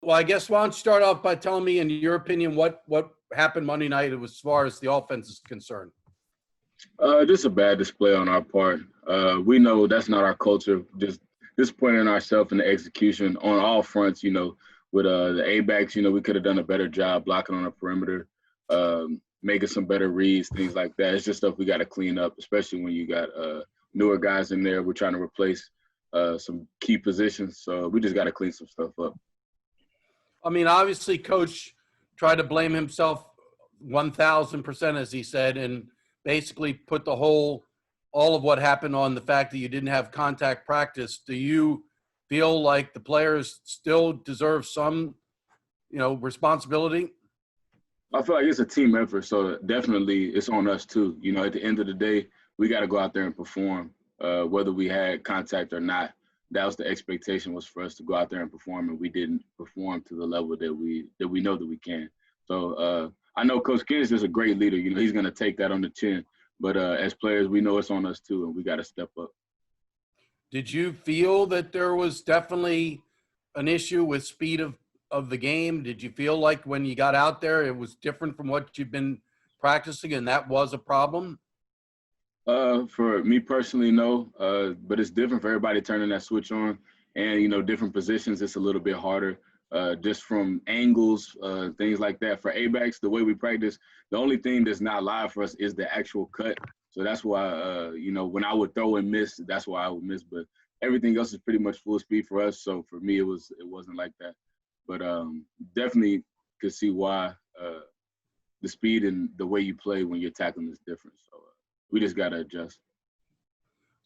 Well, I guess why don't you start off by telling me, in your opinion, what happened Monday night as far as the offense is concerned? Just a bad display on our part. We know that's not our culture. Just disappointing ourselves in the execution on all fronts. With the A backs, we could have done a better job blocking on the perimeter, making some better reads, things like that. It's just stuff we got to clean up, especially when you got newer guys in there. We're trying to replace some key positions, so we just got to clean some stuff up. I mean, obviously, Coach tried to blame himself 1,000%, as he said, and basically put all of what happened on the fact that you didn't have contact practice. Do you feel like the players still deserve some, responsibility? I feel like it's a team effort, so definitely it's on us too. At the end of the day, we got to go out there and perform, whether we had contact or not. That was the expectation, was for us to go out there and perform, and we didn't perform to the level that we know that we can. So I know Coach Ken is just a great leader. He's going to take that on the chin. But as players, we know it's on us too, and we got to step up. Did you feel that there was definitely an issue with speed of the game? Did you feel like when you got out there it was different from what you've been practicing, and that was a problem? For me personally, no. But it's different for everybody turning that switch on. And, different positions, it's a little bit harder. Just from angles, things like that. For A-backs, the way we practice, the only thing that's not live for us is the actual cut. So that's why, when I would throw and miss, that's why I would miss. But everything else is pretty much full speed for us. So for me, it wasn't like that. But definitely could see why the speed and the way you play when you're tackling is different. So we just got to adjust.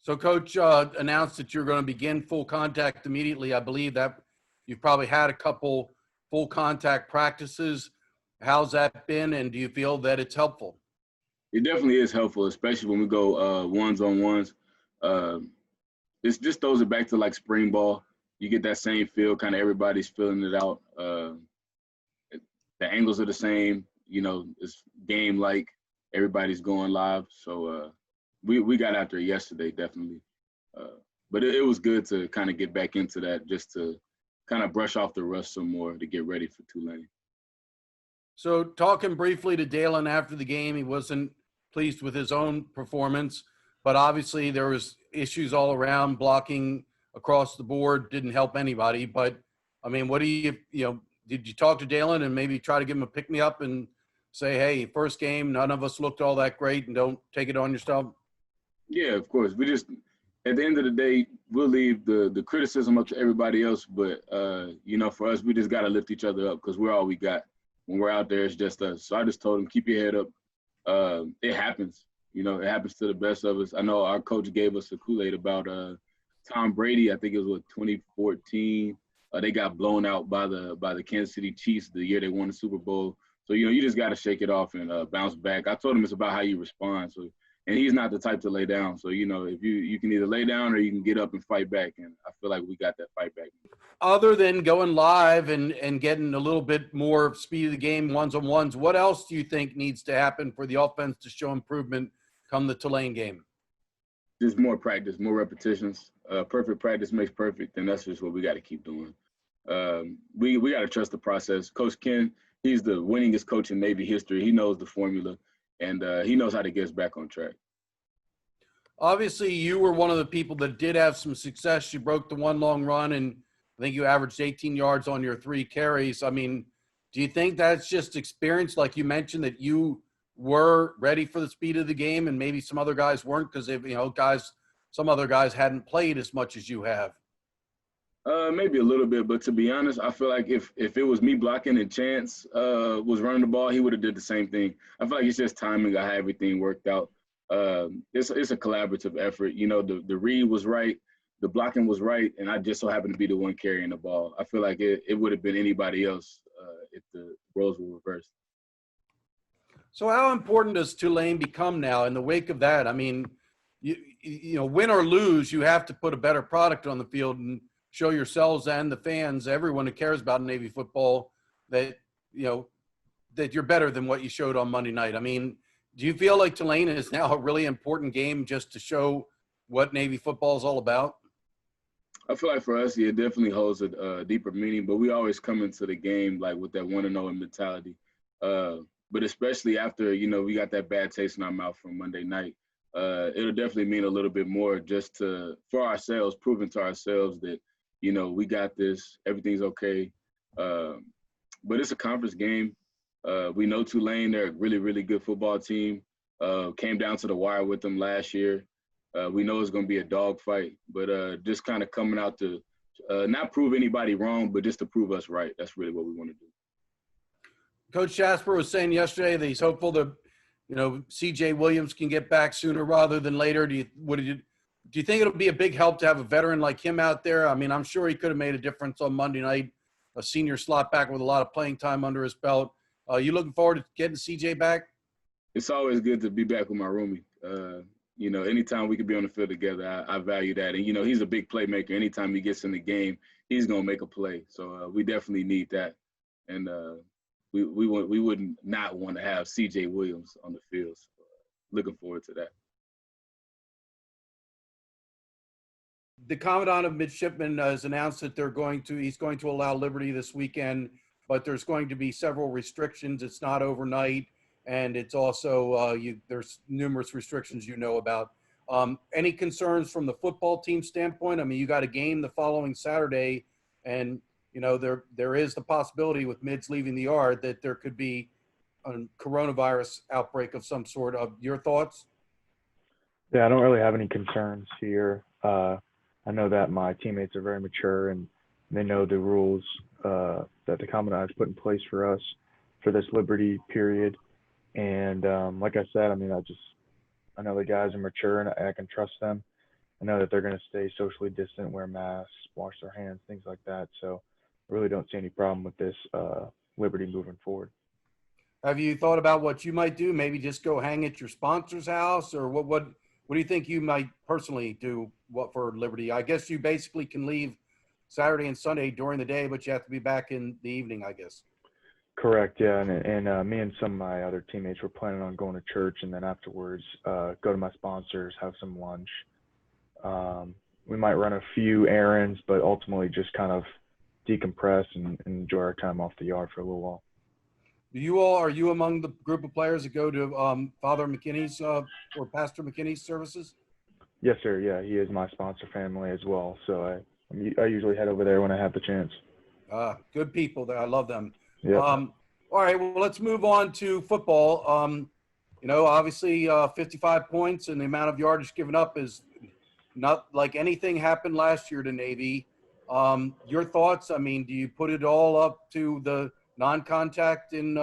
So Coach announced that you're going to begin full contact immediately. I believe that you've probably had a couple full contact practices. How's that been, and do you feel that it's helpful? It definitely is helpful, especially when we go ones-on-ones. It just throws it back to like spring ball. You get that same feel, kind of everybody's feeling it out. The angles are the same. It's game-like. Everybody's going live. So we got after it yesterday, definitely. But it was good to kind of get back into that, just to kind of brush off the rust some more to get ready for Tulane. So talking briefly to Dalen after the game, he wasn't pleased with his own performance, but obviously there was issues all around. Blocking across the board didn't help anybody. But, I mean, what do did you talk to Dalen and maybe try to give him a pick-me-up and say, hey, first game, none of us looked all that great, and don't take it on yourself? Yeah, of course. We just, at the end of the day, we'll leave the criticism up to everybody else. But, for us, we just got to lift each other up because we're all we got. When we're out there, it's just us. So I just told him, keep your head up. It happens. It happens to the best of us. I know our coach gave us a Kool-Aid about Tom Brady. I think it was 2014. They got blown out by the Kansas City Chiefs the year they won the Super Bowl. So, you just got to shake it off and bounce back. I told him it's about how you respond. So, and he's not the type to lay down. So, if you can either lay down or you can get up and fight back. And I feel like we got that fight back. Other than going live and getting a little bit more speed of the game, ones-on-ones, what else do you think needs to happen for the offense to show improvement come the Tulane game? Just more practice, more repetitions. Perfect practice makes perfect, and that's just what we got to keep doing. We got to trust the process. Coach Ken, he's the winningest coach in Navy history. He knows the formula, and he knows how to get us back on track. Obviously, you were one of the people that did have some success. You broke the one long run, and I think you averaged 18 yards on your 3 carries. I mean, do you think that's just experience, like you mentioned, that you were ready for the speed of the game and maybe some other guys weren't because, some other guys hadn't played as much as you have? Maybe a little bit, but to be honest, I feel like if it was me blocking and Chance was running the ball, he would have did the same thing. I feel like it's just timing of how everything worked out. It's a collaborative effort. The read was right, the blocking was right, and I just so happened to be the one carrying the ball. I feel like it would have been anybody else if the roles were reversed. So how important does Tulane become now in the wake of that? I mean, you win or lose, you have to put a better product on the field and show yourselves and the fans, everyone who cares about Navy football, that you're better than what you showed on Monday night. I mean, do you feel like Tulane is now a really important game just to show what Navy football is all about? I feel like for us, yeah, it definitely holds a deeper meaning. But we always come into the game like with that 1-0 mentality. Uh, but especially after we got that bad taste in our mouth from Monday night, it'll definitely mean a little bit more just for ourselves, proving to ourselves that we got this, everything's okay. Um, but it's a conference game. We know Tulane; they're a really, really good football team. Came down to the wire with them last year. We know it's going to be a dogfight, but just kind of coming out to not prove anybody wrong, but just to prove us right. That's really what we want to do. Coach Jasper was saying yesterday that he's hopeful that, C.J. Williams can get back sooner rather than later. Do you think it'll be a big help to have a veteran like him out there? I mean, I'm sure he could have made a difference on Monday night, a senior slot back with a lot of playing time under his belt. You looking forward to getting C.J. back? It's always good to be back with my roomie. Anytime we could be on the field together, I value that. And, he's a big playmaker. Anytime he gets in the game, he's going to make a play. So we definitely need that. And we wouldn't not want to have C.J. Williams on the field. So, looking forward to that. The Commandant of Midshipmen has announced that he's going to allow Liberty this weekend, but there's going to be several restrictions. It's not overnight. And it's also there's numerous restrictions about. Any concerns from the football team standpoint? I mean, you got a game the following Saturday, and there is the possibility with mids leaving the yard that there could be a coronavirus outbreak of some sort. Of your thoughts? Yeah, I don't really have any concerns here. I know that my teammates are very mature and they know the rules that the Commandant has put in place for us for this Liberty period. And like I said, I mean, I know the guys are mature and I can trust them. I know that they're going to stay socially distant, wear masks, wash their hands, things like that. So I really don't see any problem with this Liberty moving forward. Have you thought about what you might do? Maybe just go hang at your sponsor's house, or what do you think you might personally do for Liberty? I guess you basically can leave Saturday and Sunday during the day, but you have to be back in the evening, I guess. Correct, yeah, and me and some of my other teammates were planning on going to church and then afterwards go to my sponsors, have some lunch. We might run a few errands, but ultimately just kind of decompress and enjoy our time off the yard for a little while. Are you among the group of players that go to Father McKinney's or Pastor McKinney's services? Yes, sir. Yeah, he is my sponsor family as well. So I usually head over there when I have the chance. Good people there. I love them. Yeah. All right. Well, let's move on to football. Obviously 55 points and the amount of yardage given up is not like anything happened last year to Navy. Your thoughts? I mean, do you put it all up to the non-contact in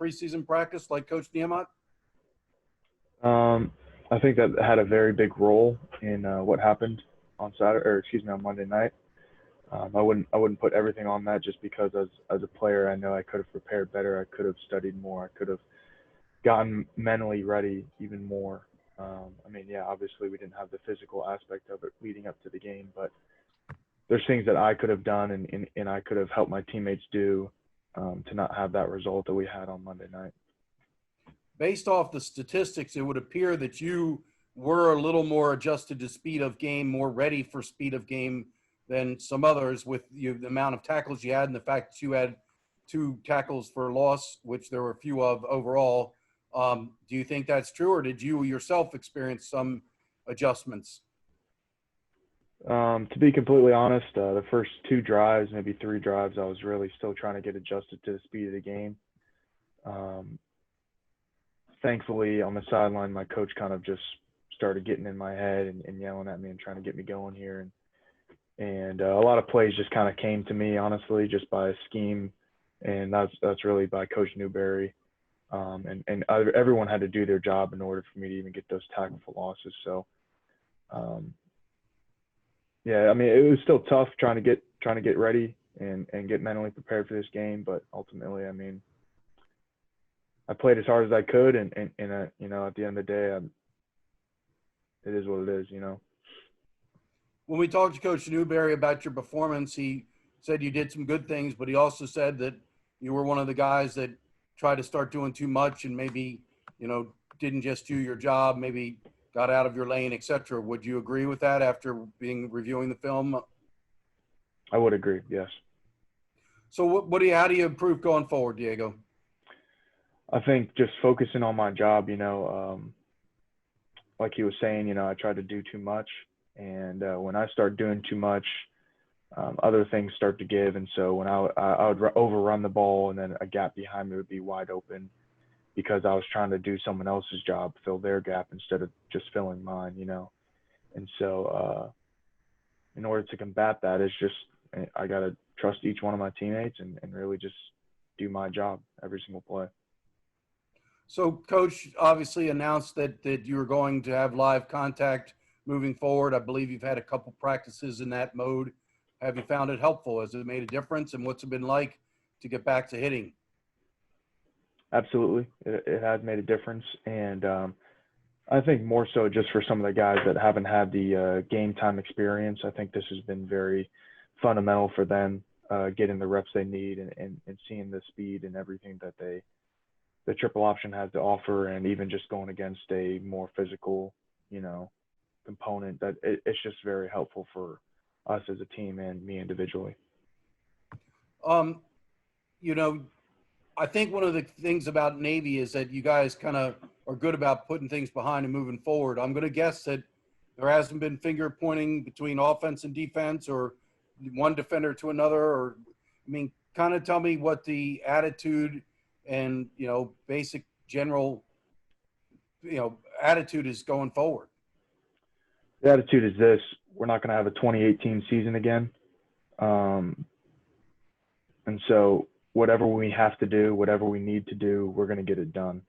preseason practice like Coach Niemot? I think that had a very big role in what happened on Monday night. I wouldn't put everything on that just because as a player, I know I could have prepared better. I could have studied more. I could have gotten mentally ready even more. Obviously we didn't have the physical aspect of it leading up to the game, but there's things that I could have done and I could have helped my teammates do to not have that result that we had on Monday night. Based off the statistics, it would appear that you were a little more adjusted to speed of game, more ready for speed of game than some others with the amount of tackles you had and the fact that you had 2 tackles for loss, which there were a few of overall. Do you think that's true, or did you yourself experience some adjustments? To be completely honest, the first 2 drives, maybe 3 drives, I was really still trying to get adjusted to the speed of the game. Thankfully, on the sideline, my coach kind of just started getting in my head and yelling at me and trying to get me going here. And a lot of plays just kind of came to me, honestly, just by scheme. And that's really by Coach Newberry. Everyone had to do their job in order for me to even get those tackle for losses. So, it was still tough trying to get ready and get mentally prepared for this game. But ultimately, I played as hard as I could, and at the end of the day, it is what it is, When we talked to Coach Newberry about your performance, he said you did some good things, but he also said that you were one of the guys that tried to start doing too much and maybe, didn't just do your job, maybe got out of your lane, et cetera. Would you agree with that after reviewing the film? I would agree. Yes. So how do you improve going forward, Diego? I think just focusing on my job, like he was saying, I try to do too much. And when I start doing too much, other things start to give. And so when I would overrun the ball and then a gap behind me would be wide open because I was trying to do someone else's job, fill their gap instead of just filling mine. And so in order to combat that, it's just I got to trust each one of my teammates and really just do my job every single play. So coach obviously announced that you were going to have live contact moving forward. I believe you've had a couple practices in that mode. Have you found it helpful? Has it made a difference? And what's it been like to get back to hitting? Absolutely. It has made a difference. And I think more so just for some of the guys that haven't had the game time experience, I think this has been very fundamental for them, getting the reps they need and seeing the speed and everything that the triple option has to offer, and even just going against a more physical, component that it's just very helpful for us as a team and me individually. Um, you know, I think one of the things about Navy is that you guys kind of are good about putting things behind and moving forward. I'm going to guess that there hasn't been finger pointing between offense and defense or one defender to another. Or, I mean, kind of tell me what the attitude and, basic general, attitude is going forward. The attitude is this: we're not going to have a 2018 season again, and so whatever we have to do, whatever we need to do, we're going to get it done.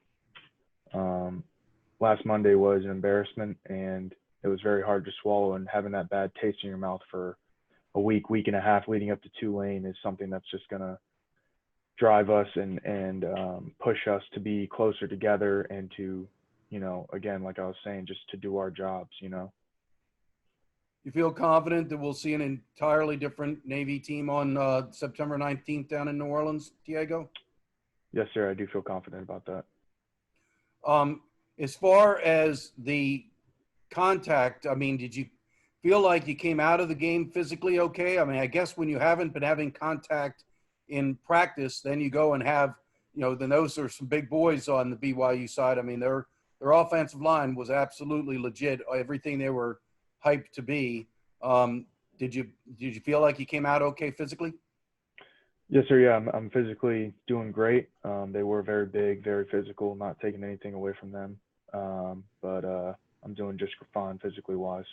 Last Monday was an embarrassment, and it was very hard to swallow. And having that bad taste in your mouth for a week and a half leading up to Tulane is something that's just going to drive us and push us to be closer together and to, again, like I was saying, just to do our jobs. You feel confident that we'll see an entirely different Navy team on September 19th down in New Orleans, Diego? Yes, sir. I do feel confident about that. As far as the contact, I mean, did you feel like you came out of the game physically okay? I mean, I guess when you haven't been having contact in practice, then you go and have, then those are some big boys on the BYU side. I mean, their offensive line was absolutely legit. Everything they were hyped to be. Did you feel like you came out okay physically? Yes, sir. Yeah, I'm physically doing great. They were very big, very physical, not taking anything away from them. But I'm doing just fine physically wise.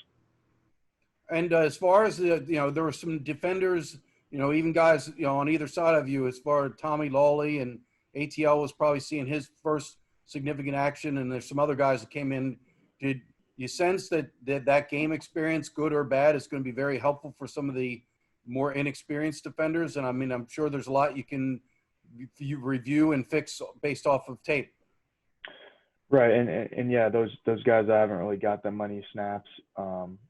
And as far as there were some defenders, even guys, on either side of you, as far as Tommy Lawley and ATL was probably seeing his first significant action. And there's some other guys that came in. Did you sense that game experience, good or bad, is going to be very helpful for some of the more inexperienced defenders? And I mean, I'm sure there's a lot you review and fix based off of tape. Right, and yeah, those guys that haven't really got that many snaps.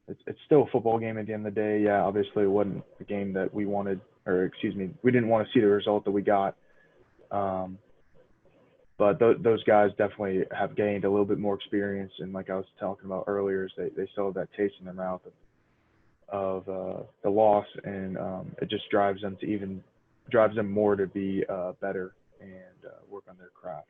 It's still a football game at the end of the day. Yeah, obviously it wasn't a game that we wanted, or excuse me, we didn't want to see the result that we got. But those guys definitely have gained a little bit more experience, and like I was talking about earlier, is they still have that taste in their mouth of the loss, and it just drives them more to be better and work on their craft.